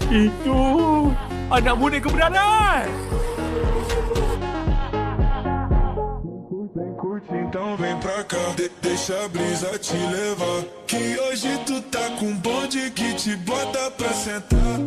Itu anak muda kebenaran. Vem curte, então vem pra cá, deixa a brisa te levar. Que hoje tu tá com um bonde que te bota pra sentar.